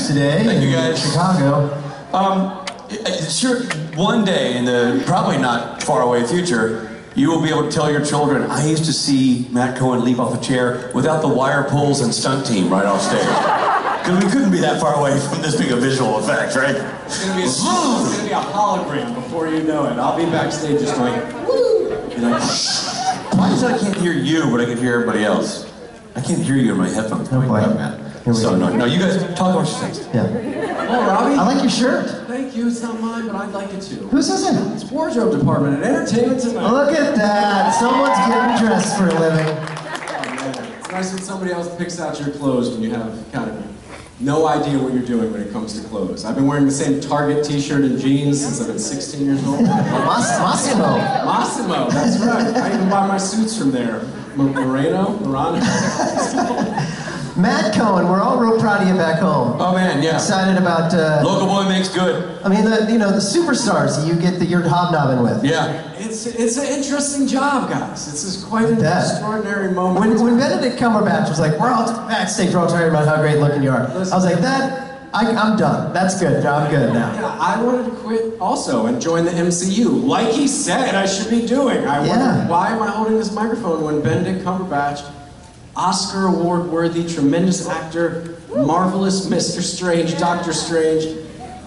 news today. Thank you guys. Chicago. Sure, one day in the probably not far away future, you will be able to tell your children, I used to see Matt Cohen leap off a chair without the wire pulls and stunt team right off stage. Because we couldn't be that far away from this being a visual effect, right? It's gonna be a hologram before you know it. I'll be backstage just going, woo! Why is it I can't hear you, but I can hear everybody else? I can't hear you in my headphones. No way. So no, you guys talk about your things. Yeah. Oh, Robbie. I like your shirt. Thank you. It's not mine, but I'd like it to. Whose is it? It's wardrobe department at Entertainment Tonight. Look at that. Someone's getting dressed for a living. Oh, man. It's nice when somebody else picks out your clothes when you have kind of no idea what you're doing when it comes to clothes. I've been wearing the same Target t-shirt and jeans since I've been 16 years old. Massimo. Massimo, that's right. I even buy my suits from there. Morano? Matt Cohen, we're all real proud of you back home. Oh man, yeah. Excited about Local boy makes good. I mean, the superstars that you're hobnobbing with. Yeah. It's an interesting job, guys. This is quite an extraordinary moment. When Benedict Cumberbatch was like, we're all backstage, we're all talking about how great looking you are. Listen, I was like, I'm done. That's good. I'm good now. Yeah, I wanted to quit also and join the MCU, like he said I should be doing. I wondered, why am I holding this microphone when Benedict Cumberbatch, Oscar award-worthy, tremendous actor, marvelous Mr. Strange, Doctor Strange,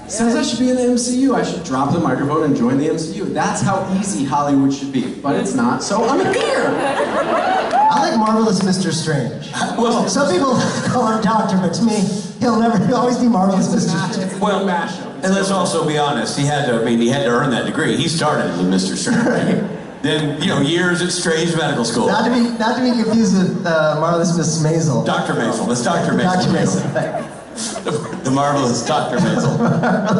says I should be in the MCU. I should drop the microphone and join the MCU. That's how easy Hollywood should be, but it's not, so I'm here. I like marvelous Mr. Strange. Well, some people call him Doctor, but to me, he'll always be marvelous Mr. Strange. Well, and let's also be honest. He had to earn that degree. He started with Mr. Strange. Right? Then, years at Strange Medical School. Not to be confused with marvelous Mrs. Maisel. Dr. Maisel. That's Dr. Maisel. Dr. Maisel. The marvelous Dr. Maisel.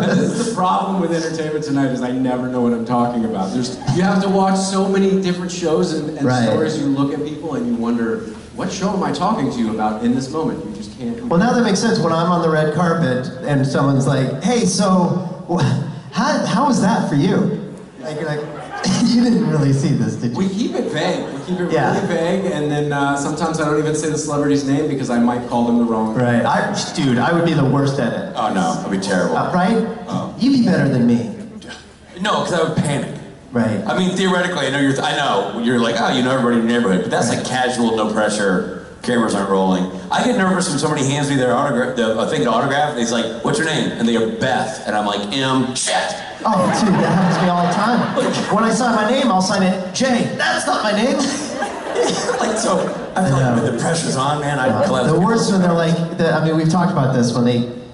This is the problem with Entertainment Tonight is I never know what I'm talking about. You have to watch so many different shows and stories. You look at people and you wonder, what show am I talking to you about in this moment? You just can't. Well, now that makes sense. When I'm on the red carpet and someone's like, "Hey, so how was that for you?" Like you're like, you didn't really see this, did you? We keep it vague. We keep it really vague, and then sometimes I don't even say the celebrity's name because I might call them the wrong. Right. Dude, I would be the worst at it. Oh no, I'd be terrible. Right? Oh. You'd be better than me. No, because I would panic. Right. I mean, theoretically, I know you're like, oh, you know everybody in your neighborhood, but that's like casual, no pressure. Cameras aren't rolling. I get nervous when somebody hands me their autograph, a thing to autograph, and he's like, "What's your name?" And they go, "Beth," and I'm like, "Shit." Oh, dude, that happens to me all the time. When I sign my name, I'll sign it J. That's not my name. Like so, I feel like when the pressure's on, man, I collapse. The worst when they're like, we've talked about this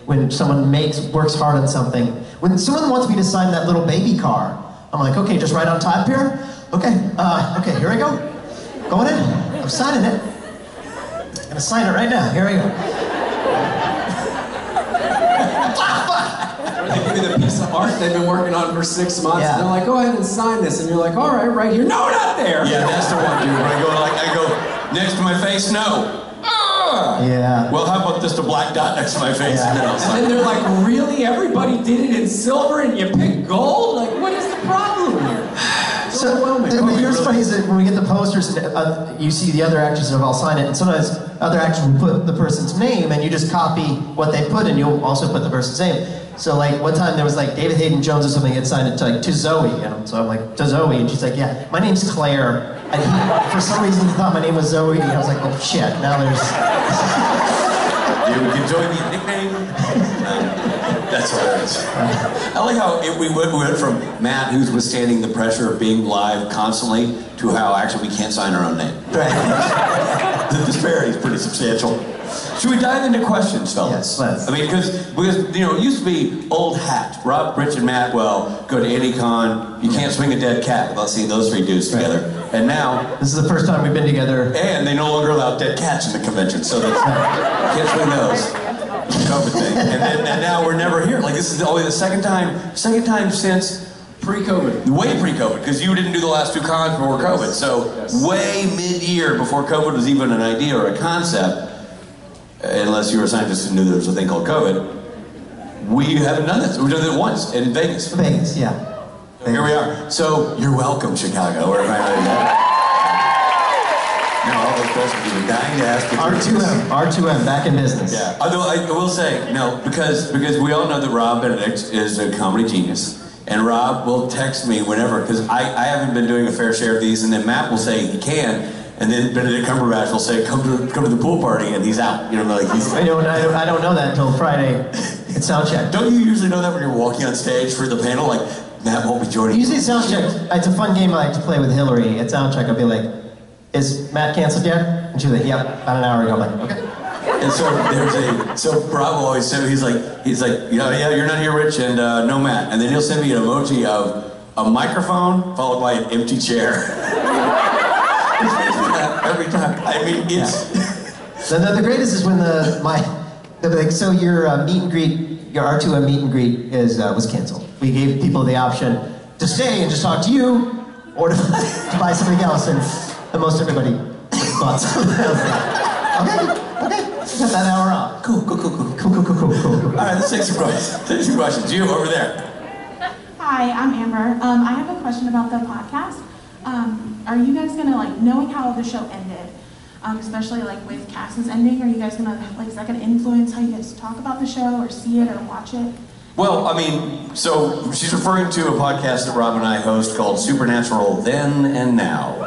when someone works hard on something. When someone wants me to sign that little baby car, I'm like, okay, just right on top here. Okay, here I go. Going in. I'm signing it. I'm gonna sign it right now. Here I go. They give you the piece of art they've been working on for 6 months, and they're like, go ahead and sign this, and you're like, all right here. No, not there. Yeah, that's the one, dude. When I go next to my face, no. Yeah. Well, how about just a black dot next to my face, and then I'll sign. And then they're like, really? Everybody did it in silver, and you picked gold? Like, what is the problem here? So, here's funny is that when we get the posters, you see the other actors have all signed it, and sometimes other actors will put the person's name, and you just copy what they put, and you'll also put the person's name. So, like, one time there was, like, David Hayden Jones or something had signed it to Zoe, and so I'm like, to Zoe, and she's like, yeah, my name's Claire, and for some reason he thought my name was Zoe, and I was like, oh, shit, now there's... You enjoy the nickname? That's hilarious. I like how we went from Matt, who's withstanding the pressure of being live constantly, to how actually we can't sign our own name. Right. The disparity is pretty substantial. Should we dive into questions, fellas? Yes, let's. I mean, because it used to be old hat. Rob, Rich, and Matt, well, go to any con, you can't swing a dead cat without seeing those three dudes together. And now... This is the first time we've been together. And they no longer allow dead cats in the convention, so that's... can't swing those. COVID thing. And now we're never here. Like, this is only the second time since... Pre-COVID. Way pre-COVID, because you didn't do the last two cons before COVID. So, way mid-year before COVID was even an idea or a concept, unless you were a scientist who knew there was a thing called COVID, we haven't done this. We've done it once in Vegas. Vegas, yeah. Here we are. So, you're welcome, Chicago. No, all those questions you were dying to ask. R2M, back in business. Yeah. Although I will say, no, because we all know that Rob Benedict is a comedy genius. And Rob will text me whenever, because I haven't been doing a fair share of these, and then Matt will say he can, and then Benedict Cumberbatch will say, come to the pool party, and he's out. You know, like he's... I don't know that until Friday at soundcheck. Don't you usually know that when you're walking on stage for the panel? Like, Matt won't be joining you. Usually at soundcheck, it's a fun game I like to play with Hillary. At soundcheck, I'll be like, is Matt canceled yet? And she's like, yep, about an hour ago. I'm like, okay. And so Rob will always send me, he's like, yeah, you're not here, Rich, and no Matt. And then he'll send me an emoji of a microphone followed by an empty chair. Every time. I mean, it's... Yeah. The greatest is when so your meet and greet, your R2M meet and greet was canceled. We gave people the option to stay and just talk to you, or to buy something else, and most everybody bought something else. Okay. Got that hour off. Cool. All right, let's take some questions. You over there. Hi, I'm Amber. I have a question about the podcast. Are you guys gonna, knowing how the show ended, especially with Cass's ending, are you guys gonna, is that gonna influence how you guys talk about the show or see it or watch it? Well, I mean, so she's referring to a podcast that Rob and I host called Supernatural Then and Now.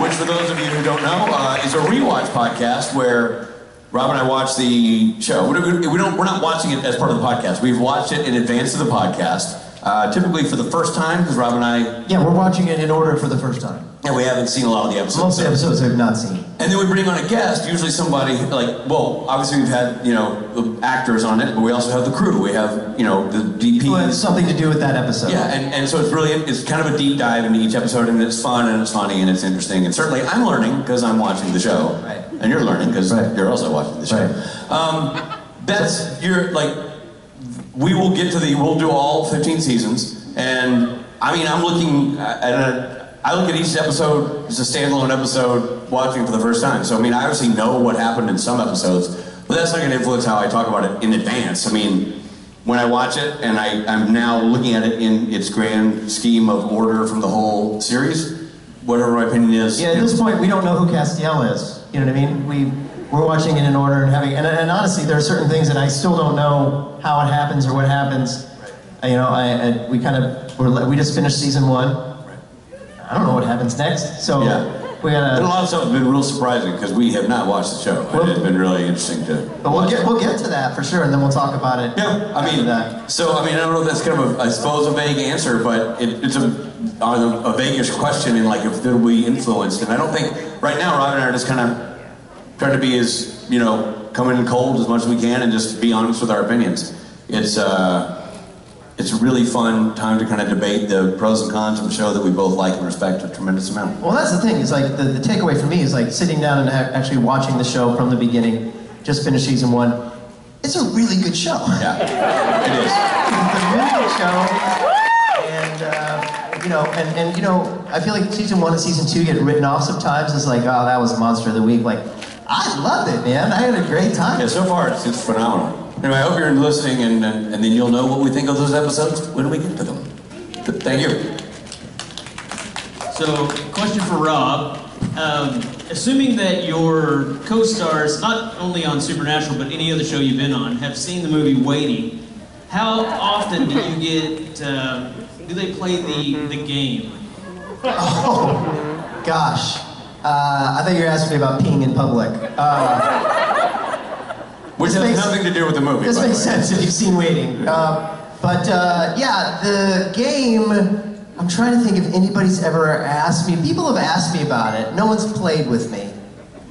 Which, for those of you who don't know, is a rewatch podcast where Rob and I watch the show. We're not watching it as part of the podcast. We've watched it in advance of the podcast, typically for the first time, because Rob and I... Yeah, we're watching it in order for the first time. And we haven't seen a lot of the episodes. Most of the episodes I've not seen. And then we bring on a guest, usually somebody obviously we've had, the actors on it, but we also have the crew. We have, the DP. Who has something to do with that episode. Yeah, and so it's kind of a deep dive into each episode, and it's fun, and it's funny, and it's interesting. And certainly I'm learning because I'm watching the show. Right. And you're learning because you're also watching the show. Right. We'll do all 15 seasons, and I mean, I look at each episode as a standalone episode, watching it for the first time. So, I mean, I obviously know what happened in some episodes, but that's not going to influence how I talk about it in advance. I mean, when I watch it, and I'm now looking at it in its grand scheme of order from the whole series, whatever my opinion is. Yeah, at this point, we don't know who Castiel is. You know what I mean? We're watching it in order and and honestly, there are certain things that I still don't know how it happens or what happens. We just finished season 1. I don't know what happens next, so we gotta... And a lot of stuff has been real surprising because we have not watched the show. It's been really interesting to... But we'll get to that for sure, and then we'll talk about it. Yeah, I don't know if that's kind of I suppose a vague answer, but it's a vague-ish question in if it'll be influenced. And I don't think right now Rob and I are just kind of trying to be as come in cold as much as we can and just be honest with our opinions. It's a really fun time to kind of debate the pros and cons of the show that we both like and respect a tremendous amount. Well, that's the thing. Is the takeaway for me is sitting down and actually watching the show from the beginning. Just finished season 1. It's a really good show. Yeah, it is. It's a really good show, and I feel like season 1 and season 2 get written off sometimes. It's oh, that was a monster of the week. I loved it, man. I had a great time. Yeah, so far it's phenomenal. Anyway, I hope you're listening, and then you'll know what we think of those episodes when we get to them. Thank you. So, question for Rob. Assuming that your co-stars, not only on Supernatural, but any other show you've been on, have seen the movie Waiting, how often do you get, do they play the game? Oh, gosh. I thought you were asking me about peeing in public. Which has nothing to do with the movie. This makes sense if you've seen Waiting. The game, I'm trying to think if anybody's ever asked me. People have asked me about it. No one's played with me.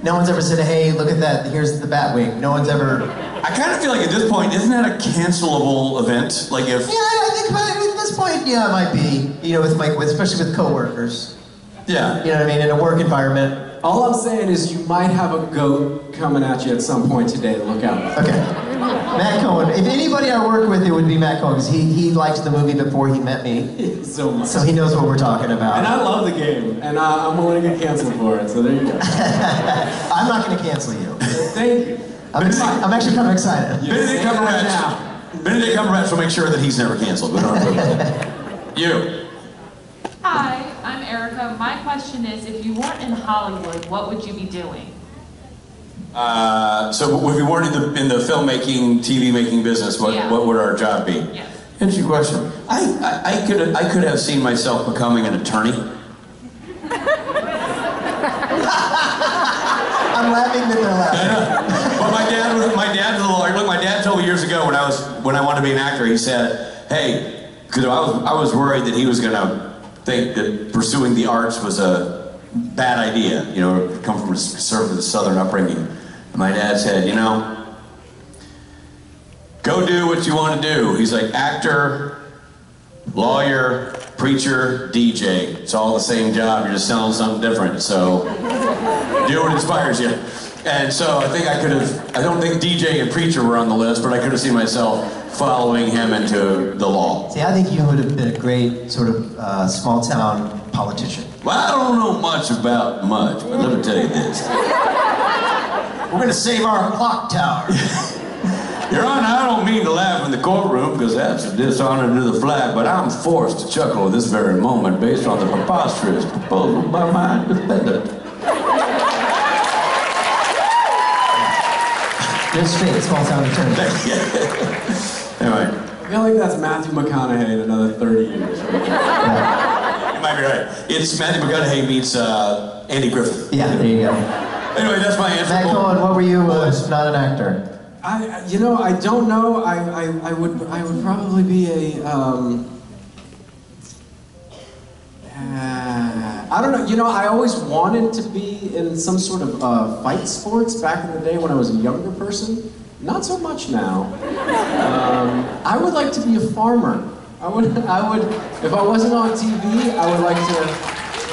No one's ever said, hey, look at that, here's the Batwing. No one's ever... I kind of feel like at this point, isn't that a cancelable event? Yeah, I think at this point, yeah, it might be. Especially with coworkers. Yeah. You know what I mean? In a work environment. All I'm saying is you might have a goat coming at you at some point today. Look out. Okay. Matt Cohen. If anybody I work with, it would be Matt Cohen, because he liked the movie before he met me. So much. So he knows what we're talking about. And I love the game, and I'm willing to get canceled for it, so there you go. I'm not going to cancel you. Thank you. I'm actually kind of excited. Benedict Cumberbatch will make sure that he's never canceled. You. Hi, I'm Erica. My question is, if you weren't in Hollywood, what would you be doing? So if we weren't in the filmmaking, TV making business, what would our job be? Yes. Interesting question. I could have seen myself becoming an attorney. I'm laughing that they're laughing. But my dad's a lawyer. Look, my dad told me years ago when I wanted to be an actor, he said, hey, because I was worried that he was going to think that pursuing the arts was a bad idea, you know, come from a conservative Southern upbringing. And my dad said, you know, go do what you want to do. He's like, actor, lawyer, preacher, DJ. It's all the same job. You're just selling something different. So do what inspires you. And so I think I don't think DJ and preacher were on the list, but I could have seen myself following him into the law. See, I think you would have been a great sort of small town politician. Well, I don't know much about much, but let me tell you this. We're going to save our clock tower. Your Honor, I don't mean to laugh in the courtroom because that's a dishonor to the flag, but I'm forced to chuckle at this very moment based on the preposterous proposal by my defendant. Good straight, small town attorney. Anyway. I feel like that's Matthew McConaughey in another 30 years. Right? You might be right. It's Matthew McConaughey meets Andy Griffith. Yeah, there you go. Anyway, that's my answer. Matt Cohen, what were you not an actor? You know, I don't know. I would probably be a I don't know. You know, I always wanted to be in some sort of fight sports back in the day when I was a younger person. Not so much now. I would like to be a farmer. I would. If I wasn't on TV, I would like to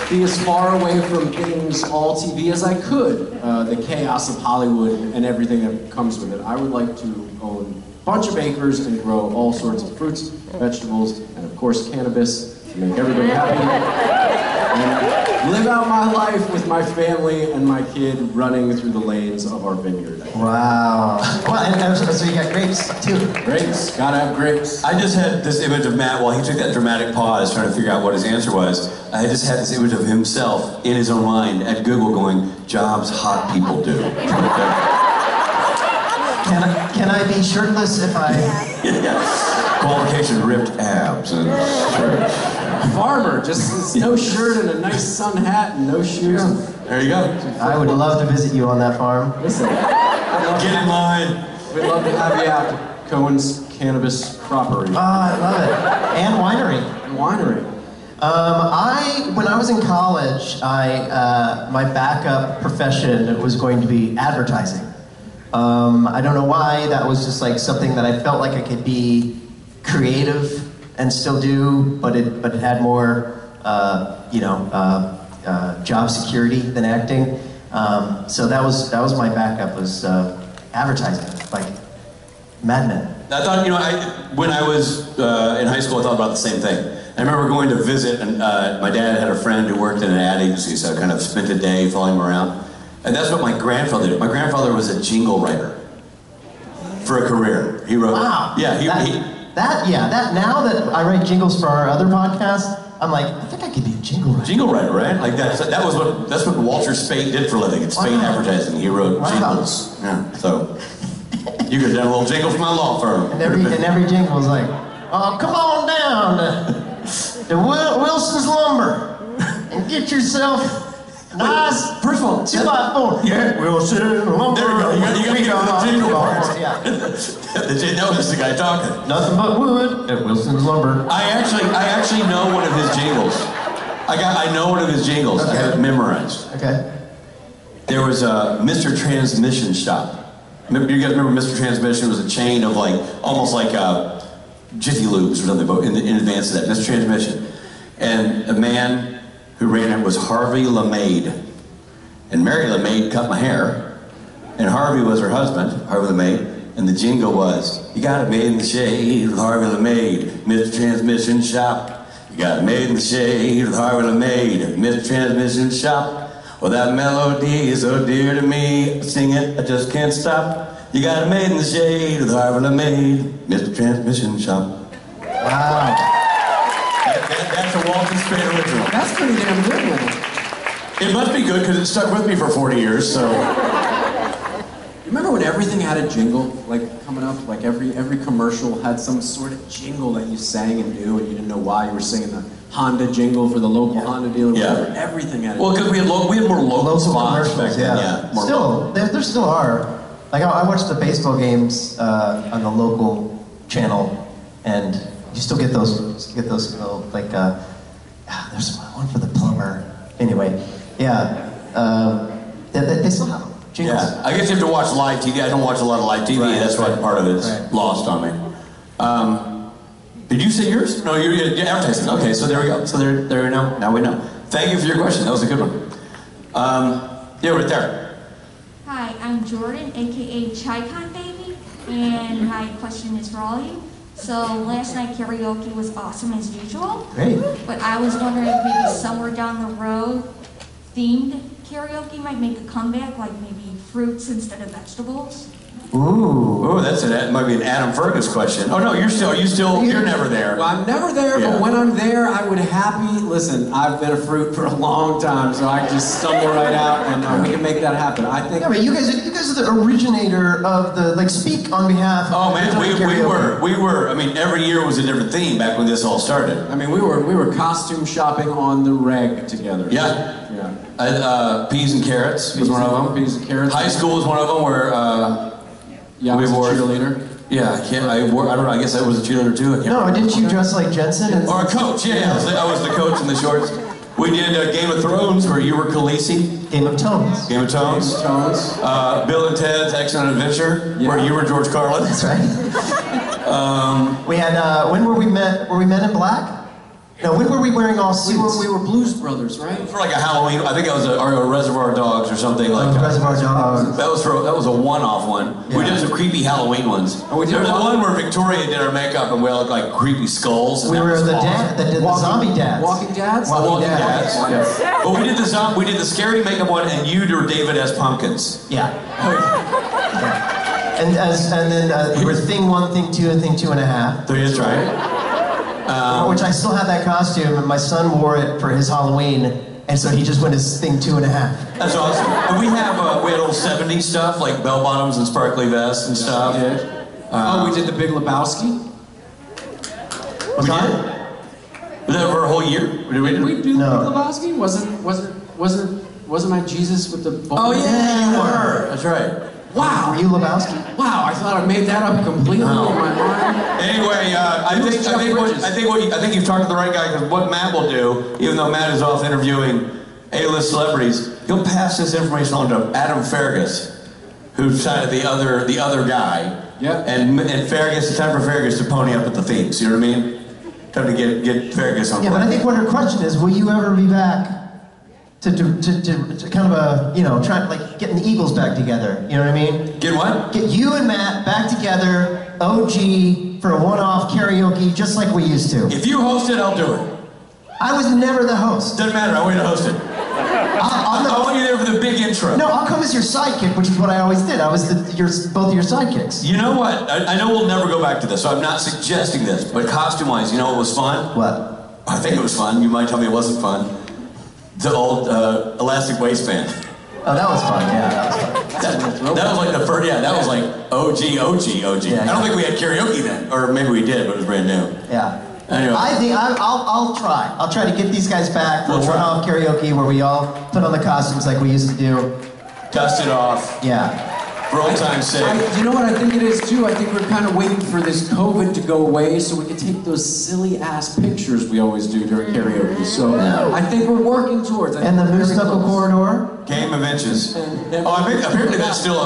be as far away from things all TV as I could. The chaos of Hollywood and everything that comes with it. I would like to own a bunch of acres and grow all sorts of fruits, vegetables, and of course cannabis to make everybody happy. And live out my life with my family and my kid running through the lanes of our vineyard. Wow. Well, and so you got grapes too. Grapes. Gotta have grapes. I just had this image of Matt while he took that dramatic pause trying to figure out what his answer was. I just had this image of himself in his own mind at Google going, jobs hot people do. Can I be shirtless if I... Yeah. Qualification, ripped abs and shirts. Farmer, just no shirt and a nice sun hat and no shoes. There you go. I would love to visit you on that farm. Listen, Get in line. we'd love to have you out to Cohen's Cannabis Property. Oh, I love it. And winery. And winery. When I was in college, my backup profession was going to be advertising. I don't know why, that was just like something that I felt like I could be creative and still do, but it had more, job security than acting. So that was my backup, was advertising, like Mad Men. I thought, when I was in high school, I thought about the same thing. I remember going to visit, and my dad had a friend who worked in an ad agency, so I kind of spent a day following him around. And that's what my grandfather did. My grandfather was a jingle writer for a career. He wrote. Wow. Yeah. Now that I write jingles for our other podcast, I'm like, I think I could be a jingle writer. Jingle writer, right? Like that's what Walter Speight did for a living. It's Speight Advertising. He wrote jingles. Yeah. So you could have done a little jingle for my law firm. And every jingle was like, oh, come on down to Wilson's Lumber and get yourself. Nice. First of all, 2x4. Yeah, Wilson Lumber. There you go. You gotta get the jingle part. Yeah. That was the guy talking. Nothing but wood at Wilson's Lumber. I actually know one of his jingles. I know one of his jingles. Okay. I have it memorized. Okay. There was a Mr. Transmission shop. You guys remember Mr. Transmission was a chain of almost like Jiffy Lubes or something in advance of that. Mr. Transmission. And a man who ran it was Harvey LeMaid. And Mary LeMaid cut my hair. And Harvey was her husband, Harvey LeMaid. And the jingle was, you got it made in the shade with Harvey LeMaid, Mr. Transmission Shop. You got it made in the shade with Harvey LeMaid, Mr. Transmission Shop. Well, that melody is so dear to me. I sing it, I just can't stop. You got it made in the shade with Harvey LeMaid, Mr. Transmission Shop. Wow. That's a Walton Speight original. That's pretty damn good, man. It must be good because it stuck with me for 40 years, so. Remember when everything had a jingle, like coming up, like every commercial had some sort of jingle that you sang and knew, and you didn't know why you were singing the Honda jingle for the local Honda dealer. Yeah. Everything had. Well, because we had more local spots back then. Yeah. More Still, there still are. Like I watched the baseball games on the local channel, and you still get those little, like there's one for the plumber. Anyway, yeah. They still have them. Jingles. Yeah, I guess you have to watch live TV. I don't watch a lot of live TV. Right, That's why part of it's lost on me. Did you say yours? No, you're advertising. Okay, so there we go. So there we know. Now we know. Thank you for your question. That was a good one. Yeah, right there. Hi, I'm Jordan, aka ChiCon Baby, and my question is for all of you. So last night karaoke was awesome as usual. Great. But I was wondering if maybe somewhere down the road, themed karaoke might make a comeback, like maybe fruits instead of vegetables. Ooh, that might be an Adam Fergus question. Oh no, you're never there. Well, I'm never there, but when I'm there, I would listen, I've been a fruit for a long time, so I just stumble right out, and we can make that happen. I think. Yeah, but you guys are the originator of the, like, speak on behalf of. Oh man, we were. I mean, every year was a different theme back when this all started. I mean, we were costume shopping on the reg together. Yeah. Peas and Carrots was one of them. Peas and Carrots. High school was one of them where. Yeah, we wore a cheerleader. Yeah, I don't know. I guess I was a cheerleader too. No, didn't you dress like Jensen? Or a coach? Yeah, I was the coach in the shorts. We did Game of Thrones where you were Khaleesi. Game of Tones. Game of Tones. Bill and Ted's Excellent Adventure where you were George Carlin. That's right. We had when were we Men in Black? No, when were we wearing all suits? We were Blues Brothers, right? For like a Halloween, I think that was a Reservoir Dogs or something like that. Reservoir Dogs. That was a one-off one. Yeah. We did some creepy Halloween ones. There was one where Victoria did our makeup and we all looked like creepy skulls. We were the zombie dads. Walking Dads? Walking Dads. Yes. But we did the scary makeup one, and you were David S. Pumpkins. Yeah. And then we were Thing 1, Thing 2, and Thing 2.5. That's right. Which I still have that costume, and my son wore it for his Halloween, and so he just went as Thing 2.5. That's awesome. And we had old 70s stuff, like bell bottoms and sparkly vests and stuff. We did the Big Lebowski. Was that for a whole year? Did we do the Big Lebowski? Wasn't my Jesus with the bowl? Oh yeah, you were. That's right. Wow. Were you Lebowski? Wow, I thought I made that up completely in my mind. Anyway, I think you've talked to the right guy, because what Matt will do, even though Matt is off interviewing A-list celebrities, he'll pass this information on to Adam Fergus, who's kind of the other guy. Yeah. And Fergus, it's time for Fergus to pony up at the themes. You know what I mean? Time to get Fergus on. Yeah, but I think what her question is, will you ever be back? To kind of try like getting the Eagles back together. You know what I mean? Get what? Get you and Matt back together, OG, for a one-off karaoke, just like we used to. If you host it, I'll do it. I was never the host. Doesn't matter. I want you to host it. I want you there for the big intro. No, I'll come as your sidekick, which is what I always did. I was both of your sidekicks. You know what? I know we'll never go back to this, so I'm not suggesting this. But costume-wise, you know what was fun? What? I think it was fun. You might tell me it wasn't fun. The old elastic waistband. Oh, that was fun. Yeah, that was fun. That was like the first. Yeah, that was like OG. Yeah, I don't think we had karaoke then, or maybe we did, but it was brand new. Yeah. Anyway. I think I'll try. I'll try to get these guys back for a one-off karaoke where we all put on the costumes like we used to do. Dust it off. Yeah. For old time's sake. You know what I think it is too? I think we're kind of waiting for this COVID to go away so we can take those silly-ass pictures we always do during karaoke. So I think we're working towards it. And the Moose Knuckle Corridor? Game of Inches. Apparently that's still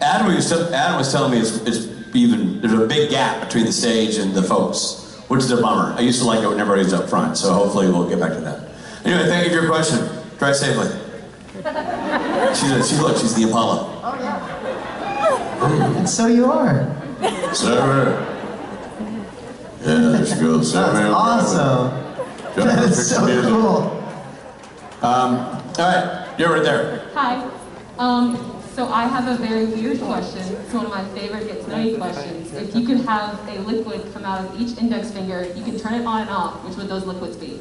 Adam was telling me there's a big gap between the stage and the folks, which is a bummer. I used to like it when everybody's up front, so hopefully we'll get back to that. Anyway, thank you for your question. Drive safely. She's the Apollo. Oh, yeah. And so you are. Sarah. Yeah, there she goes. That's awesome. That's so cool. All right, you're right there. Hi. So I have a very weird question. It's one of my favorite get to know you questions. If you could have a liquid come out of each index finger, you can turn it on and off, which would those liquids be?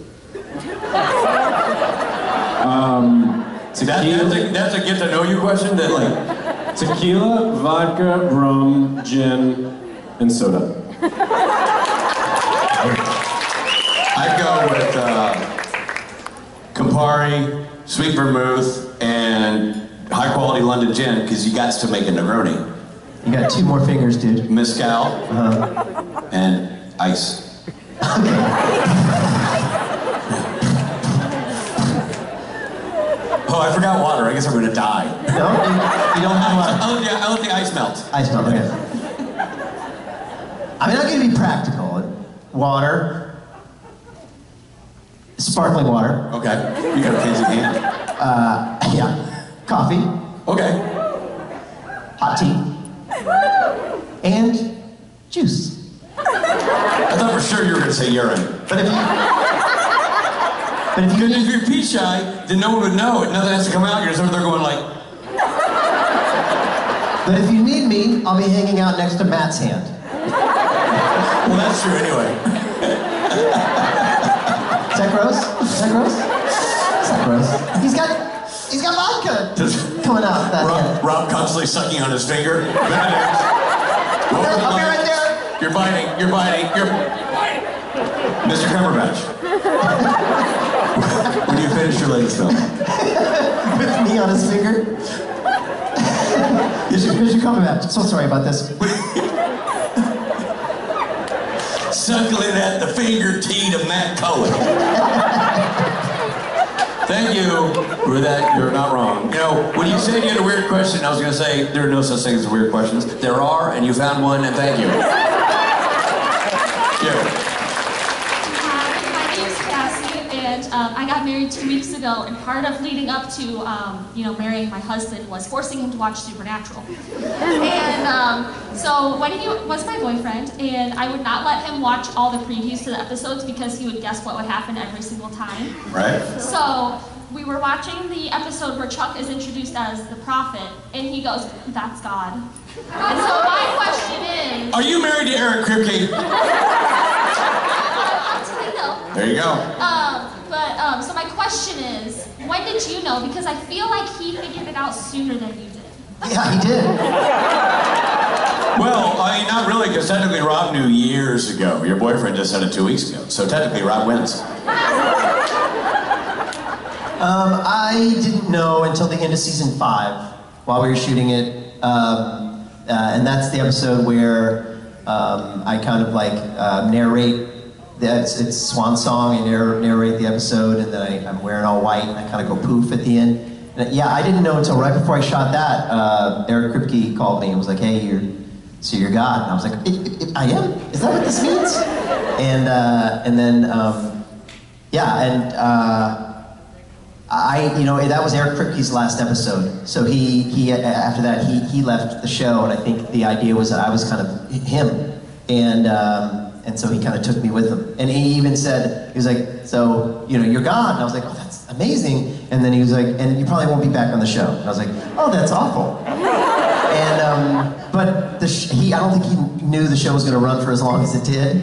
See, that's a get to know you question that like... Tequila, vodka, rum, gin, and soda. I'd go with Campari, sweet vermouth, and high-quality London gin, because you got to make a Negroni. You got 2 more fingers, dude. Mezcal, and ice. Oh, I forgot water. I guess I'm going to die. No? You don't have water? I'll let the ice melt. Ice melt, okay. I mean, I'm going to be practical. Water. Sparkling water. Okay. You got a fancy hand. Yeah. Coffee. Okay. Hot tea. And juice. I thought for sure you were going to say urine. But if you're pee shy, then no one would know. Nothing has to come out. You're just over there going like... But if you need me, I'll be hanging out next to Matt's hand. Well, that's true anyway. Is that gross? Is that gross? Is that gross? He's got vodka coming out that hand. Rob constantly sucking on his finger. Benedict. I'll be right there. You're biting. Mr. Cumberbatch. When you finish your latest film. With me on his finger. Here's your Cumberbatch. So sorry about this. Suckling at the finger teat of Matt Cohen. Thank you for that. You're not wrong. You know, when you said you had a weird question, I was going to say there are no such things as weird questions. There are, and you found one, and thank you. My name's Cassie, and I got married 2 weeks ago, and part of leading up to, marrying my husband was forcing him to watch Supernatural. And so when he was my boyfriend, and I would not let him watch all the previews to the episodes because he would guess what would happen every single time. Right. So we were watching the episode where Chuck is introduced as the prophet, and he goes, "That's God." And so my question is... Are you married to Eric Kripke? There you go. So my question is, when did you know? Because I feel like he figured it out sooner than you did. Yeah, he did. Well, I mean, not really, because technically Rob knew years ago. Your boyfriend just said it 2 weeks ago, so technically Rob wins. I didn't know until the end of season 5, while we were shooting it, and that's the episode where I kind of like narrate. It's Swan Song, and narrate the episode, and then I'm wearing all white, and I kind of go poof at the end. And yeah, I didn't know until right before I shot that. Eric Kripke called me and was like, "Hey, you're God," and I was like, "I am? Is that what this means?" And then that was Eric Kripke's last episode. So he after that he left the show, and I think the idea was that I was kind of him, and so he kind of took me with him. And he even said, he was like, "So, you're God." And I was like, "Oh, that's amazing." And then he was like, "And you probably won't be back on the show." And I was like, "Oh, that's awful." And, but I don't think he knew the show was going to run for as long as it did.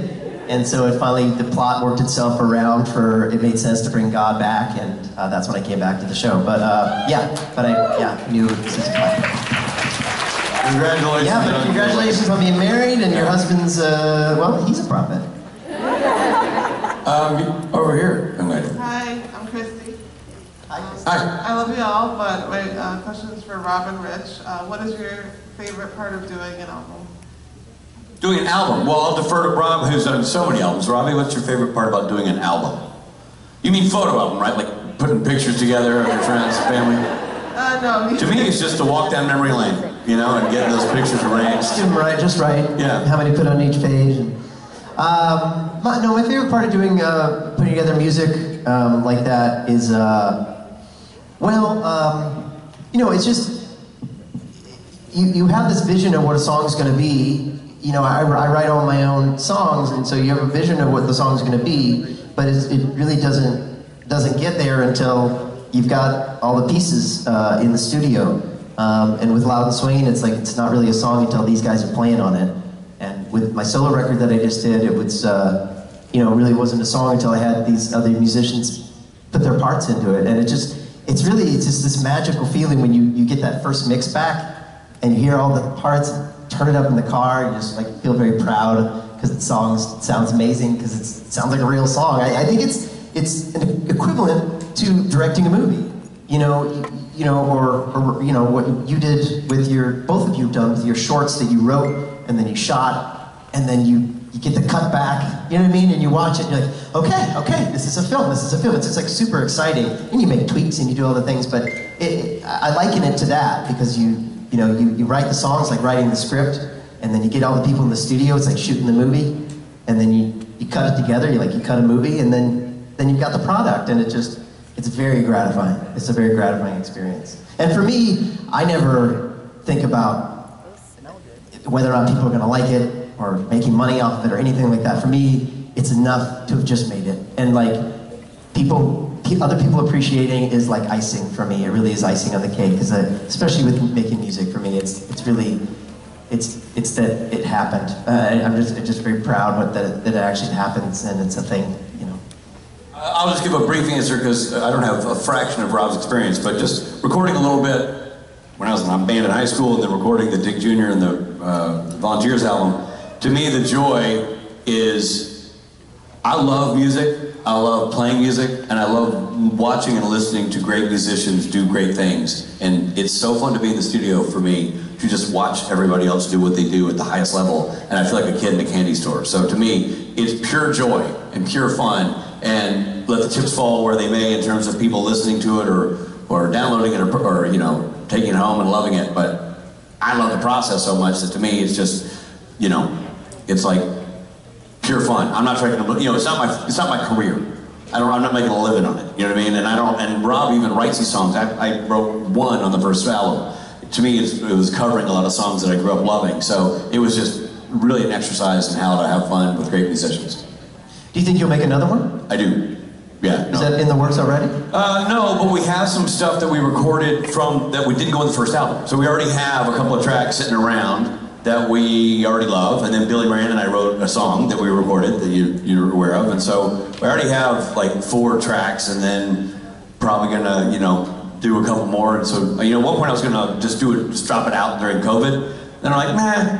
And so the plot worked itself around it made sense to bring God back, and that's when I came back to the show. But I knew season 5. Congratulations. Yeah, but congratulations on being married, and your husband's, he's a prophet. Over here, young lady. Hi, I'm Christy. Hi. I love you all, but my question is for Rob and Rich. What is your favorite part of doing an album? Doing an album? Well, I'll defer to Rob, who's done so many albums. Robbie, what's your favorite part about doing an album? You mean photo album, right? Like putting pictures together of your friends, family? No. To me, it's just to walk down memory lane, and get those pictures arranged. Just right. Yeah. How many put on each page? And, my favorite part of doing, putting together music like that is, it's just, you have this vision of what a song's going to be. I write all my own songs, and so you have a vision of what the song's going to be, but it really doesn't get there until you've got all the pieces in the studio. And with Loud and Swinging, it's like it's not really a song until these guys are playing on it. And with my solo record that I just did, it was, you know, really wasn't a song until I had these other musicians put their parts into it. And it's just this magical feeling when you get that first mix back and you hear all the parts, turn it up in the car, you just like feel very proud because the song sounds amazing because it sounds like a real song. I think it's an equivalent to directing a movie, you know, or you know what you did with both of you have done with your shorts that you wrote and then you shot and then you get the cut back, you know what I mean? And you watch it and you're like, okay, this is a film. It's like super exciting. And you make tweaks and you do all the things, but I liken it to that because you write the songs like writing the script and then you get all the people in the studio, it's like shooting the movie, and then you cut it together, you cut a movie, and then you've got the product, and it's very gratifying. It's a very gratifying experience. And for me, I never think about whether or not people are gonna like it, or making money off of it, or anything like that. For me, it's enough to have just made it. And like, other people appreciating is like icing for me. It really is icing on the cake, because especially with making music, for me, it's that it happened. I'm just very proud that it actually happens, and it's a thing, you know. I'll just give a brief answer because I don't have a fraction of Rob's experience, but just recording a little bit when I was in a band in high school, and then recording the Dick Jr. and the Volunteers album. To me, the joy is I love music. I love playing music, and I love watching and listening to great musicians do great things. And it's so fun to be in the studio for me to just watch everybody else do what they do at the highest level. And I feel like a kid in a candy store. So to me, it's pure joy and pure fun. And let the chips fall where they may in terms of people listening to it or downloading it or you know, taking it home and loving it. But I love the process so much that to me, it's just, you know, it's like pure fun. I'm not trying to, you know, it's not my career. I'm not making a living on it. You know what I mean? And Rob even writes these songs. I wrote one on the first album. To me, it was covering a lot of songs that I grew up loving. So it was just really an exercise in how to have fun with great musicians. Do you think you'll make another one? I do. Yeah. Is that in the works already? No, but we have some stuff that we recorded that we didn't go in the first album. So we already have a couple of tracks sitting around that we already love, and then Billy Moran and I wrote a song that we recorded that you're aware of, and so we already have like 4 tracks, and then probably gonna, you know, do a couple more. And so, you know, at one point I was gonna just drop it out during COVID. Then I'm like, nah,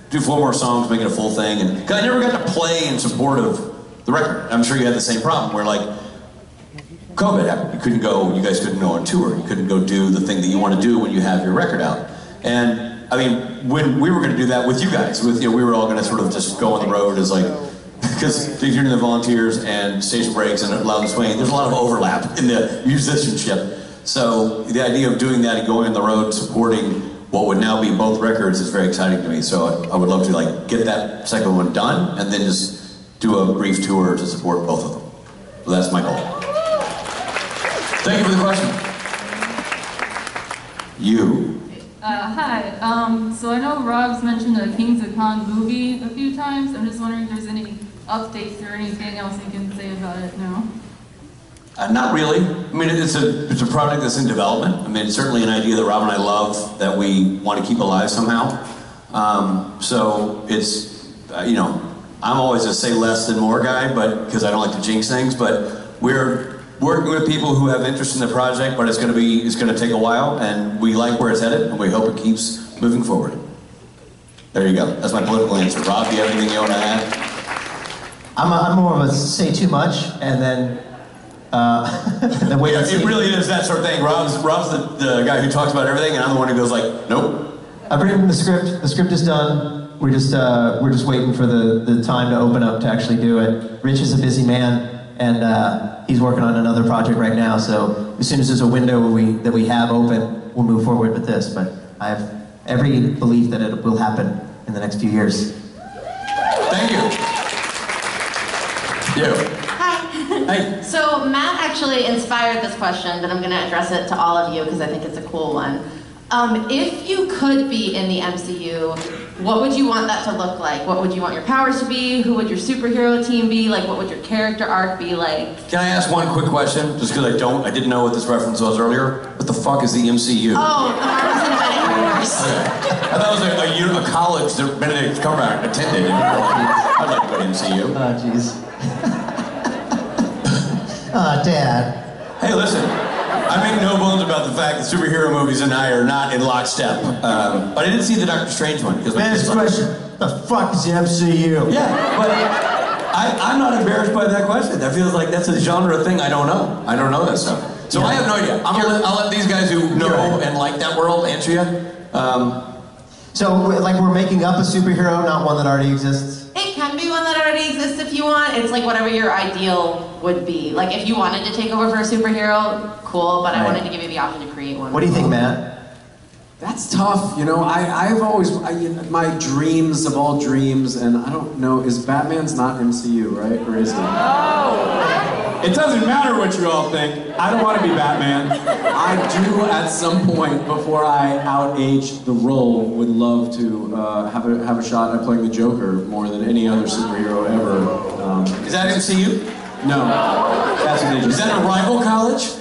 do 4 more songs, make it a full thing, and cause I never got to play in support of the record. I'm sure you had the same problem where like COVID happened. You guys couldn't go on tour. You couldn't go do the thing that you want to do when you have your record out. And I mean, when we were going to do that with you guys, we were all going to sort of just go on the road as like, because Dick Jr. and the Volunteers and Station Breaks and Loud and Swinging, there's a lot of overlap in the musicianship. So the idea of doing that and going on the road, supporting what would now be both records is very exciting to me. So I would love to like get that second one done and then just do a brief tour to support both of them. So that's my goal. Thank you for the question. You. Hi. So I know Rob's mentioned the Kings of Con movie a few times. I'm just wondering if there's any updates or anything else you can say about it now. Not really. I mean, it's a project that's in development. I mean, it's certainly an idea that Rob and I love that we want to keep alive somehow. So it's, you know, I'm always a say less than more guy, but because I don't like to jinx things. But we're working with people who have interest in the project, but it's going to take a while, and we like where it's headed, and we hope it keeps moving forward. There you go. That's my political answer. Rob, do you have anything you want to add? I'm more of a say too much, and then the way it really is that sort of thing. Rob's the guy who talks about everything, and I'm the one who goes like, nope. I've written the script. The script is done. We're just waiting for the time to open up to actually do it. Rich is a busy man. And he's working on another project right now, so as soon as there's a window that we have open, we'll move forward with this. But I have every belief that it will happen in the next few years. Thank you. You. Hi. Hey. So Matt actually inspired this question, but I'm going to address it to all of you because I think it's a cool one. If you could be in the MCU, what would you want that to look like? What would you want your powers to be? Who would your superhero team be? Like, what would your character arc be like? Can I ask one quick question? Just because I didn't know what this reference was earlier. What the fuck is the MCU? Oh, the Marvel Cinematic universe. I thought it was a college that Benedict Cumberbatch attended. And I'd like to go to MCU. Oh, jeez. Oh, Dad. Hey, listen. I make no bones about the fact that superhero movies and I are not in lockstep. But I didn't see the Doctor Strange one. Man's question, the fuck is the MCU? Yeah, but I'm not embarrassed by that question. That feels like that's a genre thing I don't know. I don't know that stuff. So I have no idea. I'll let these guys who know and like that world answer you. So, like, we're making up a superhero, not one that already exists? It can be one that already exists if you want. It's like whatever your ideal would be. Like if you wanted to take over for a superhero, cool, but I wanted to give you the option to create one. What do you think, Matt? That's tough, you know. I've always my dreams of all dreams, and I don't know. Is Batman's not MCU, right? Or is he? No. It doesn't matter what you all think. I don't want to be Batman. I do, at some point, before I outage the role, would love to have a shot at playing the Joker more than any other superhero ever. Is that MCU? No. That's what they just Is that a rival college?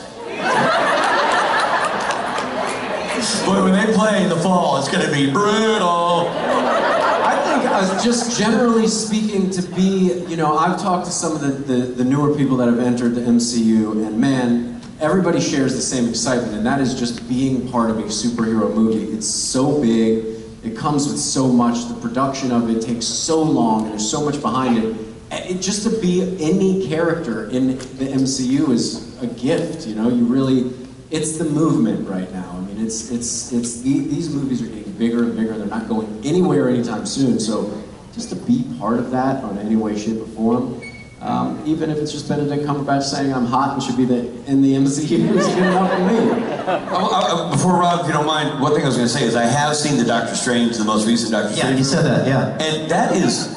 Boy, when they play in the fall, it's going to be brutal. I think, just generally speaking, to be, you know, I've talked to some of the newer people that have entered the MCU, and man, everybody shares the same excitement, and that is just being part of a superhero movie. It's so big, it comes with so much, the production of it takes so long, and there's so much behind it. Just to be any character in the MCU is a gift, you know, it's the movement right now. I mean, these movies are getting bigger and bigger. They're not going anywhere anytime soon. So just to be part of that on any way, shape, or form, even if it's just Benedict Cumberbatch saying I'm hot and should be in the MCU, is good enough for me. Before Rob, if you don't mind, one thing I was going to say is I have seen the Doctor Strange, the most recent Doctor Strange. Yeah, you said that, yeah. And that is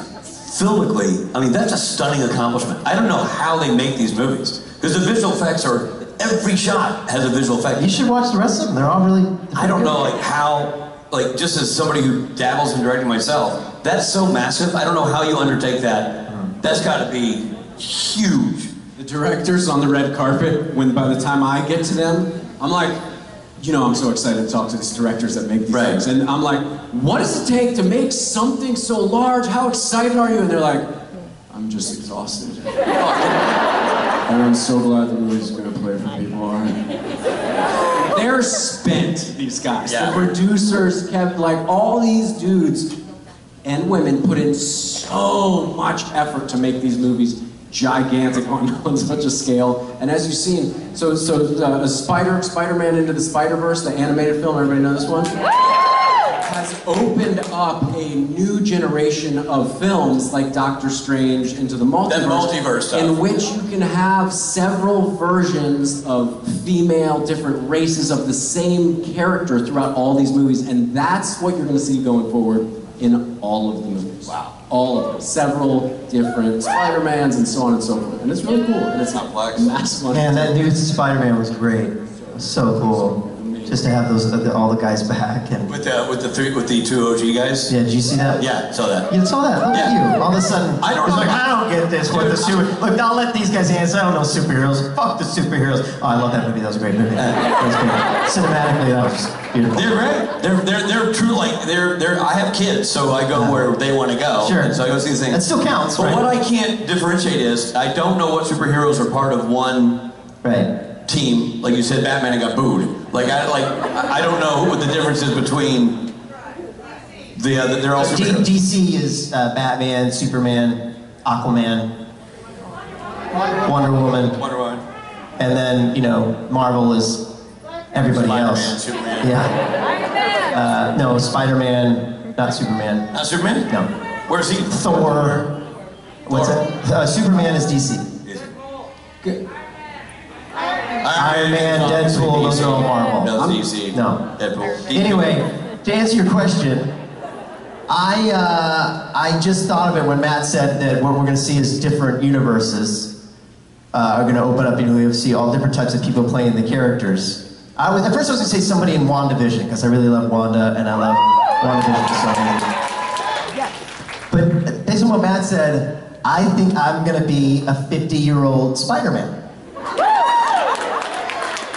filmically, I mean, that's a stunning accomplishment. I don't know how they make these movies because the visual effects are. Every shot has a visual effect. You should watch the rest of them. They're all really... I don't know, like, how... Like, just as somebody who dabbles in directing myself, that's so massive. I don't know how you undertake that. That's got to be huge. The directors on the red carpet, by the time I get to them, I'm like, you know, I'm so excited to talk to these directors that make these things. And I'm like, what does it take to make something so large? How excited are you? And they're like, I'm just exhausted. And I'm so glad the movie's going to play for people. They're spent, these guys. Yeah. The producers kept, like, all these dudes and women put in so much effort to make these movies gigantic on such a scale. And as you've seen, so Spider-Man Into the Spider-Verse, the animated film, everybody know this one? Has opened up a new generation of films like Doctor Strange Into the Multiverse, stuff. In which you can have several versions of female, different races of the same character throughout all these movies, and that's what you're going to see going forward in all of the movies. Wow. All of them. Several different Spider-Mans and so on and so forth. And it's really cool. And it's complex. Massive. Man, that new Spider-Man was great. It was so cool. Just to have all the guys back and with the two OG guys. Yeah, did you see that? Yeah, saw that. You saw that? Look at you. All of a sudden, I don't know. Like, I don't get this. What the super? Look, I'll let these guys answer. I don't know superheroes. Fuck the superheroes. Oh, I love that movie. That was a great movie. That was great. Cinematically, that was beautiful. They're great. They're true. Like they're. I have kids, so I go where they want to go. Sure. And so I go see these things. That still counts. But right? what I can't differentiate is I don't know what superheroes are part of one. Right. Team, like you said, Batman got booed. I don't know what the difference is between they're all superheroes. DC is Batman, Superman, Aquaman, Wonder Woman, and then Marvel is everybody else. Superman. Yeah. No, Spider-Man, not Superman. Not Superman? No. Where's he? Thor. What's that? Superman is DC. Good. Iron Man, Deadpool, those are all Marvel. No, DC. No. Deadpool. Anyway, to answer your question, I just thought of it when Matt said that what we're going to see is different universes are going to open up, and we'll see all different types of people playing the characters. At first I was going to say somebody in WandaVision, because I really love Wanda, and I love WandaVision so much. But based on what Matt said, I think I'm going to be a 50-year-old Spider-Man.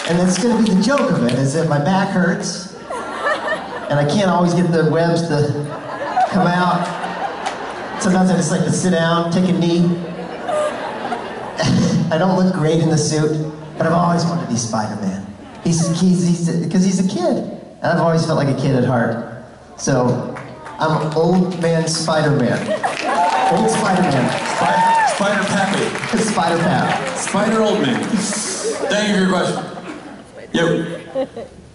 And that's going to be the joke of it, is that my back hurts, and I can't always get the webs to come out. Sometimes I just like to sit down, take a knee. I don't look great in the suit, but I've always wanted to be Spider-Man. Because he's a kid, and I've always felt like a kid at heart. So I'm old man Spider-Man. Old Spider-Man. Spider Pappy. Spider Pap. Spider Old Man. Thank you for your question. Yo.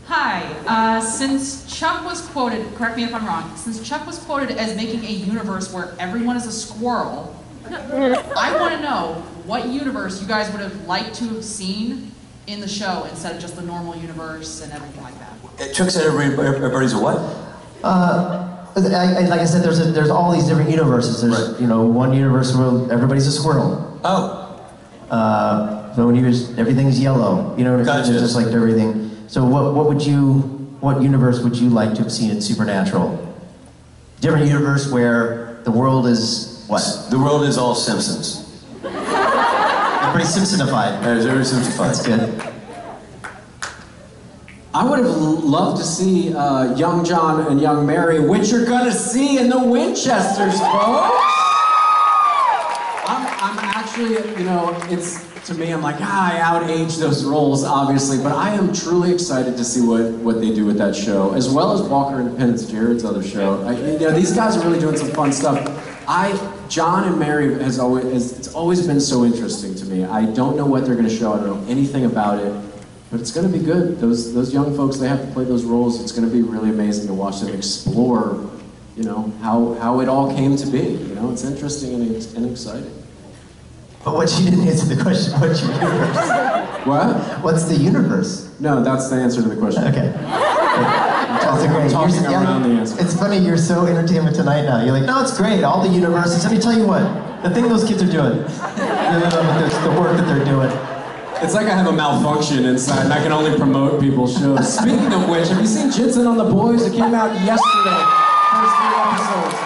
Hi. Since Chuck was quoted, correct me if I'm wrong, since Chuck was quoted as making a universe where everyone is a squirrel, I want to know what universe you guys would have liked to have seen in the show instead of just the normal universe and everything like that. Chuck said everybody's a what? Like I said, there's all these different universes. There's one universe where everybody's a squirrel. Oh. So when everything's yellow, Gotcha. just like everything. So what universe would you like to have seen in Supernatural? Different universe where the world is what? The world is all Simpsons. Pretty Simpsonified. Very Simpsonified. That's good. I would have loved to see young John and young Mary, which you're gonna see in the Winchesters, folks. I'm actually, it's to me, I'm like, I out-age those roles, obviously, but I am truly excited to see what they do with that show, as well as Walker Independence, Jared's other show. These guys are really doing some fun stuff. John and Mary it's always been so interesting to me. I don't know what they're going to show. I don't know anything about it, but it's going to be good. Those young folks, they have to play those roles. It's going to be really amazing to watch them explore, how it all came to be. It's interesting and exciting. But what you didn't answer the question. What's your universe? What? What's the universe? No, that's the answer to the question. Okay. I'm tossing around the answer. It's funny, you're so entertainment tonight now. You're like, no, it's great, all the universes. Let me tell you what, the thing those kids are doing, the work that they're doing. It's like I have a malfunction inside and I can only promote people's shows. Speaking of which, have you seen Jensen on the Boys? It came out yesterday. First 3 episodes.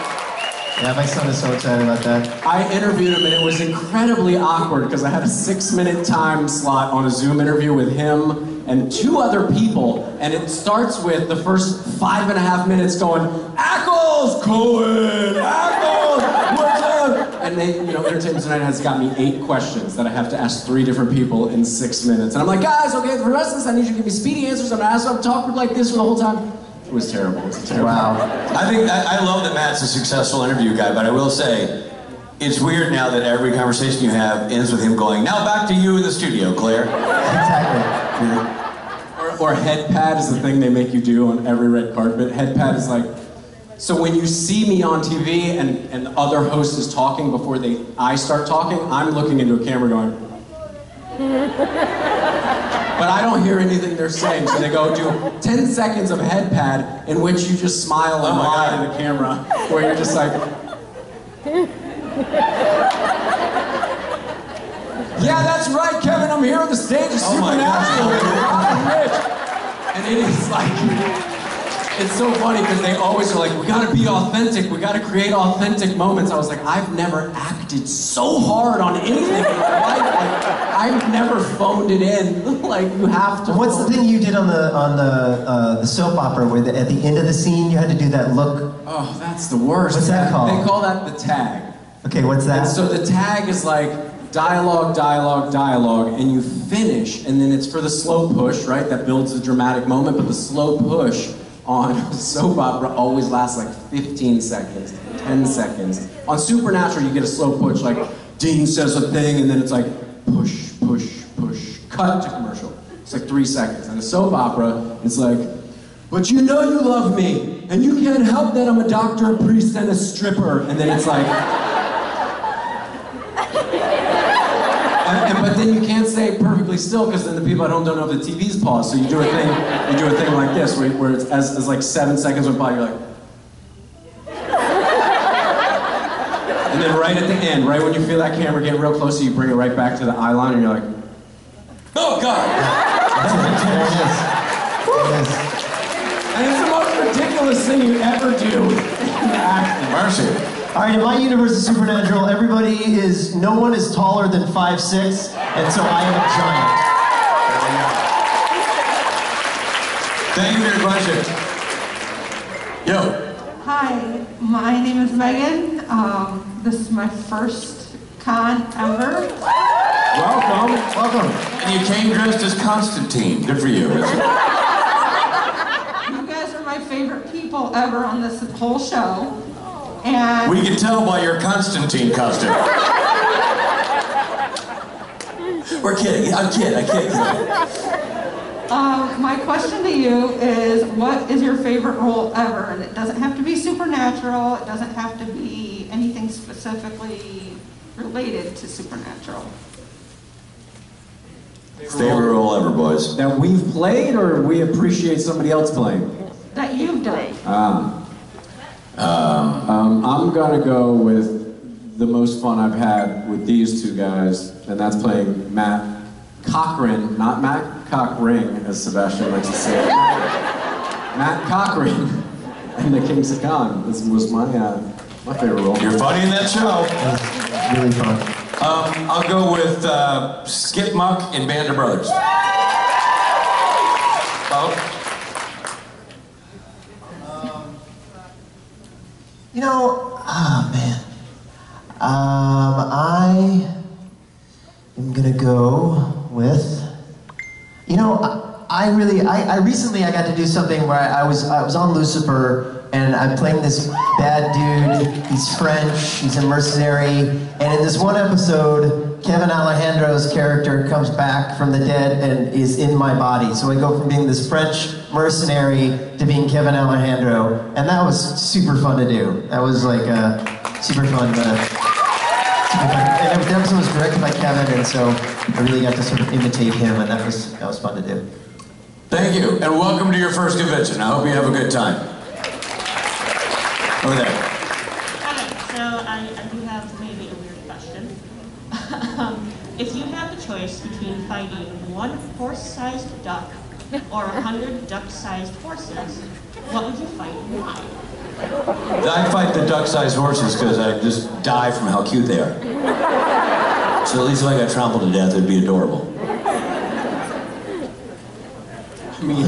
Yeah, my son is so excited about that. I interviewed him and it was incredibly awkward because I had a 6-minute time slot on a Zoom interview with him and 2 other people, and it starts with the first 5.5 minutes going, Ackles, Cohen, Ackles, what's up? And they, Entertainment Tonight has got me 8 questions that I have to ask 3 different people in 6 minutes. And I'm like, guys, okay, for the rest of this, I need you to give me speedy answers. I'm gonna ask them, talk like this for the whole time. It was terrible. Wow. I love that Matt's a successful interview guy, but I will say, it's weird now that every conversation you have ends with him going, now back to you in the studio, Claire. Exactly. Or head pad is the thing they make you do on every red carpet. Head pad is like, so when you see me on TV and the other host is talking before I start talking, I'm looking into a camera going, but I don't hear anything they're saying, so they go do 10 seconds of head pad in which you just smile and lie to the camera, where you're just like, yeah, that's right, Kevin, I'm here on the stage of Supernatural with Robin Rich. And it is like, it's so funny because they always are like, we gotta be authentic, we gotta create authentic moments. I was like, I've never acted so hard on anything in my life. Like, I've never phoned it in. Like, you have to. What's the thing you did on the soap opera where at the end of the scene you had to do that look? Oh, that's the worst. What's that called? They call that the tag. Okay, what's that? And so the tag is like dialogue, dialogue, dialogue, and you finish, and then it's for the slow push, right? That builds the dramatic moment, but the slow push on soap opera always lasts like 15 seconds, 10 seconds. On Supernatural, you get a slow push, like Dean says a thing, and then it's like push, push, push, cut to commercial. It's like 3 seconds. And a soap opera, it's like, but you know you love me, and you can't help that I'm a doctor, a priest, and a stripper. And then it's like, but then you can't stay perfectly still because then the people at home don't know if the TV's paused. So you do a thing like this, where it's as like 7 seconds went by, you're like, and then right at the end, right when you feel that camera getting real close, so you bring it right back to the eye line, and you're like, oh God! And it's the most ridiculous thing you ever do in acting. Mercy. All right, in my universe of Supernatural, no one is taller than 5'6", and so I am a giant. Thank you for your question. Yo. Hi, my name is Megan. This is my first con ever. Welcome. Welcome. And you came dressed as Constantine. Good for you. You guys are my favorite people ever on this whole show. And We can tell by your Constantine costume. We're kidding. I'm kidding. I can't. my question to you is, what is your favorite role ever? And it doesn't have to be supernatural. It doesn't have to be anything specifically related to supernatural. Favorite role ever, boys. That we've played, or we appreciate somebody else playing? That you've done. I'm gonna go with the most fun I've had with these two guys, and that's playing Matt Cochran, not Matt Cockring, as Sebastian likes to say. Matt Cochran in The Kings of Con. This was my favorite role. You're funny in that show. Really fun. I'll go with Skip Muck in Band of Brothers. You know, I am gonna go with, you know, I recently got to do something where I was on Lucifer, and I'm playing this bad dude. He's French, he's a mercenary, and in this one episode, Kevin Alejandro's character comes back from the dead and is in my body. So I go from being this French mercenary to being Kevin Alejandro, and that was super fun to do. That was like super fun. And the episode was directed by Kevin, and so I really got to sort of imitate him, and that was fun to do. Thank you, and welcome to your first convention. I hope you have a good time. Over there. So I do have maybe a weird question. If you have the choice between fighting one horse-sized duck or 100 duck-sized horses, what would you fight and why? I fight the duck-sized horses because I just die from how cute they are. So at least if I got trampled to death, it'd be adorable. I mean, a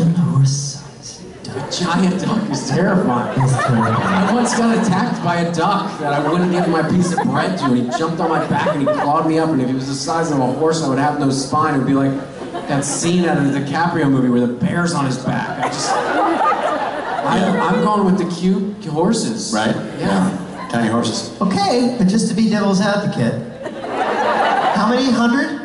giant duck is terrifying. I once got attacked by a duck that I wouldn't give my piece of bread to, and he jumped on my back and he clawed me up, and if he was the size of a horse, I would have no spine. It would be like that scene out of the DiCaprio movie where the bear's on his back. I'm going with the cute horses. Right? Yeah. Tiny horses. Okay, but just to be devil's advocate, how many 100?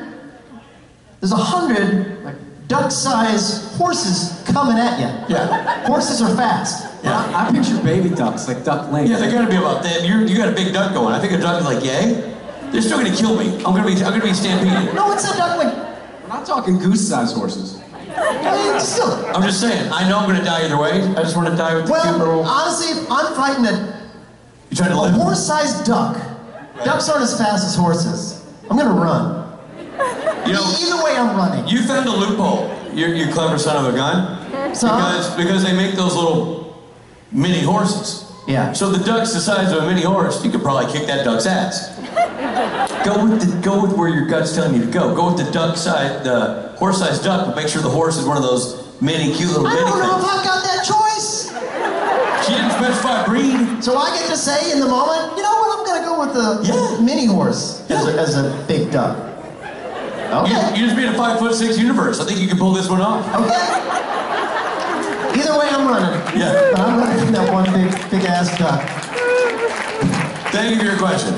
There's 100 like duck-sized horses coming at you. Yeah. Horses are fast. Yeah. I picture baby ducks, like duckling. Yeah, they're gonna be about that. You got a big duck going. I think a duck is like, yay? They're still gonna kill me. I'm gonna be stampeded. No, it's a duckling. We're not talking goose-sized horses. Still. I'm just saying, I know I'm gonna die either way. I just want to die with the cute little... honestly, if I'm fighting You trying to live? a horse-sized duck. Ducks aren't as fast as horses. I'm gonna run. You know, Either way, I'm running. you found a loophole. You clever son of a gun. Because they make those little mini horses. Yeah. So the duck's the size of a mini horse. You could probably kick that duck's ass. Go with where your gut's telling you to go. Go with the horse-sized duck, but make sure the horse is one of those mini, cute little I mini don't know things. if I've got that choice. She didn't specify breed. So I get to say in the moment, you know what, I'm gonna go with the mini horse as a big duck. Okay. You just made a 5'6" universe. I think you can pull this one off. Okay. Either way, I'm running. Yeah. But I'm running from that one big ass duck. Thank you for your question.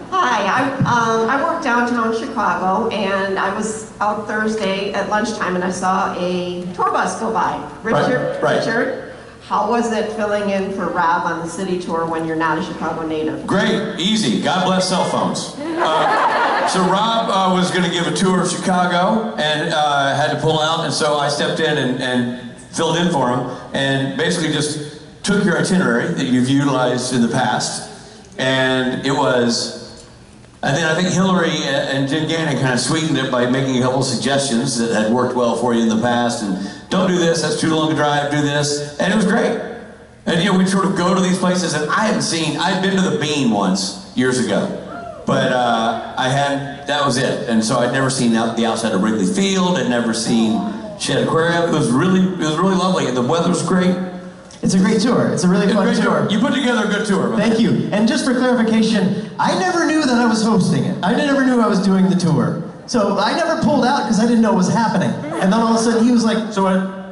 Hi, I work downtown Chicago, and I was out Thursday at lunchtime, and I saw a tour bus go by. Richard, how was it filling in for Rob on the city tour when you're not a Chicago native? Great, easy. God bless cell phones. So Rob was going to give a tour of Chicago and had to pull out, and so I stepped in and filled in for him, and basically just took your itinerary that you've utilized in the past, and it was. And then I think Hillary and Jim Gannon kind of sweetened it by making a couple of suggestions that had worked well for you in the past, and don't do this, that's too long to drive, do this, and it was great. And you know, we'd sort of go to these places, and I'd been to the Bean once, years ago, but that was it. And so I'd never seen the outside of Wrigley Field, I'd never seen Shedd Aquarium. It was really lovely, and the weather was great. It's a great tour. It's a really fun tour. You put together a good tour. Man. Thank you. And just for clarification, I never knew that I was hosting it. I never knew I was doing the tour. So I never pulled out because I didn't know what was happening. And then all of a sudden he was like, so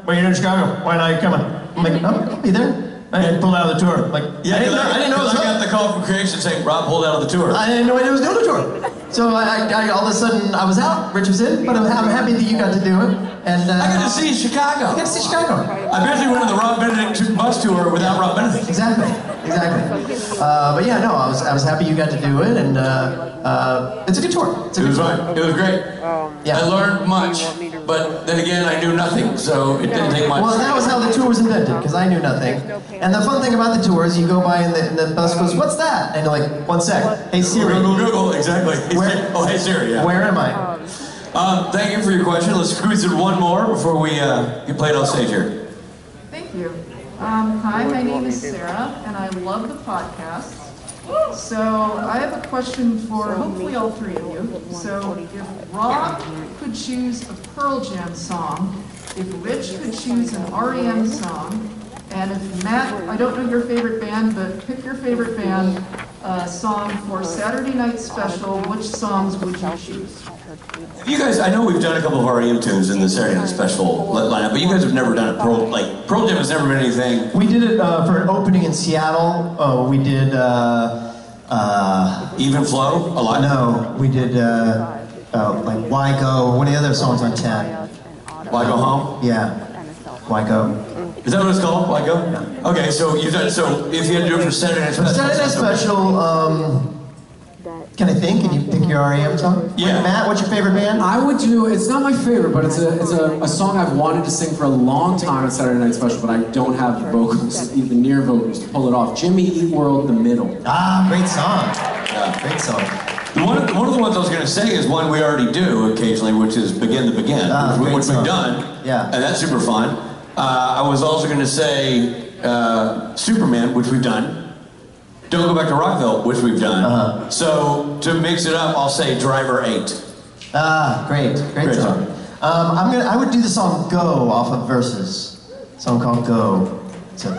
when you're in Chicago, why not you coming? I'm like, oh, I'll be there. I pulled out of the tour. Like, yeah, I didn't know it was I got the call from Creation saying Rob pulled out of the tour. I didn't know I was doing a tour. So I all of a sudden I was out, Rich was in, but I'm happy that you got to do it. And I got to see Chicago. I got to see Chicago. I barely went on the Rob Benedict bus tour without Rob Benedict. Exactly. But yeah, no, I was happy you got to do it, and it's a good tour. It was fun. It was great. Yeah. I learned much, but then again, I knew nothing, so it didn't take much. Well, that was how the tour was invented, because I knew nothing. And the fun thing about the tour is you go by and the bus goes, what's that? And you're like, 1 sec. Hey Siri. Google, exactly. Hey Siri, yeah. Where am I? Thank you for your question. Let's squeeze in one more before we get played on stage here. Thank you. Hi, my name is Sarah, and I love the podcast. So I have a question for hopefully all three of you. So if Rob could choose a Pearl Jam song, if Rich could choose an REM song, and if Matt, I don't know your favorite band, but pick your favorite band song for Saturday Night Special, which songs would you choose? You guys, I know we've done a couple of REM tunes in the Saturday Night Special lineup, but you guys have never done it. Pearl Jam has never been anything. We did it for an opening in Seattle. We did Even Flow a lot. No, we did like Why Go. One of the other songs on 10. Why Go Home? Yeah. Why Go. Is that what it's called? Why Go? Yeah. Okay, so you've done. So if you had to do it for Saturday Night Special. Saturday Night Special. Can I think? Can you pick your REM song? Yeah. Matt, what's your favorite band? I would do, it's not my favorite, but it's a song I've wanted to sing for a long time at Saturday Night Special, but I don't have the vocals, even near vocals, to pull it off. Jimmy Eat World, The Middle. Ah, great song. Yeah, great song. One of the ones I was going to say is one we already do occasionally, which is Begin to Begin, which we've done. Yeah. And that's super fun. I was also going to say Superman, which we've done. Don't Go Back to Rockville, which we've done. So to mix it up, I'll say Driver 8. Ah, great song. I would do the song Go off of Versus. A song called Go. So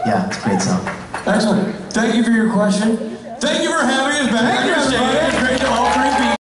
yeah, it's a great song. Excellent. Thank you for your question. Thank you for having us back. Thank you, everybody. It's great to all three people.